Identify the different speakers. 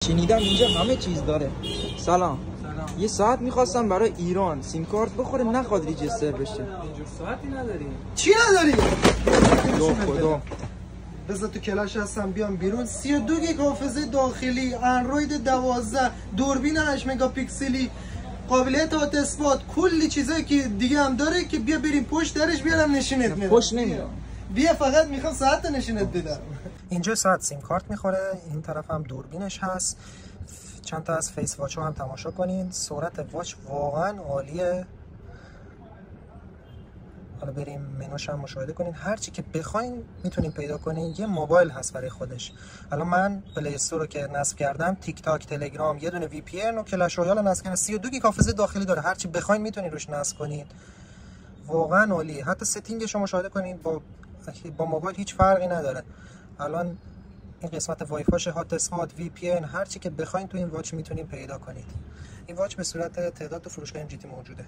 Speaker 1: شنیدم اینجا همه چیز داره. سلام. یه ساعت میخواستم برای ایران سیم کارت بخوره نخواد ریجستر بشه.
Speaker 2: اینجا ساعتی نداریم.
Speaker 3: چی نداری؟
Speaker 1: یا خدا.
Speaker 3: بذار تو کلاش هستم بیام بیرون. 32 گیگ حافظه داخلی، اندروید 12، دوربین 8 مگاپیکسلی، قابلیت هات اسپات، کلی چیزایی که دیگه هم داره که بیا بریم پشت درش بیارم نشونت میدم.
Speaker 1: پشت نمیام.
Speaker 3: بیا فقط میخوام ساعت نشونت بدم. اینجا ساعت سیم کارت میخوره، این طرف هم دوربینش هست. چند تا از فیس واچ هم تماشا کنین. سرعت واچ واقعا عالیه. حالا بریم منوش هم مشاهده کنین. هر چی که بخواین میتونین پیدا کنین. یه موبایل هست برای خودش. الان من پلی استور رو که نصب کردم، تیک تاک، تلگرام، یه دونه وی پی ان و کلش رویال نصب کردم. 32 گیگ حافظه داخلی داره. هر چی بخواین میتونین روش نصب کنین. واقعا عالیه. حتی ستینگش رو مشاهده کنین، با موبایل هیچ فرقی نداره. الان این قسمت وای فاش، هات اسپات، وی پی ان، هر چی که بخواین تو این واچ میتونین پیدا کنید. این واچ به صورت تعداد تو فروشگاه ام جی تی موجوده.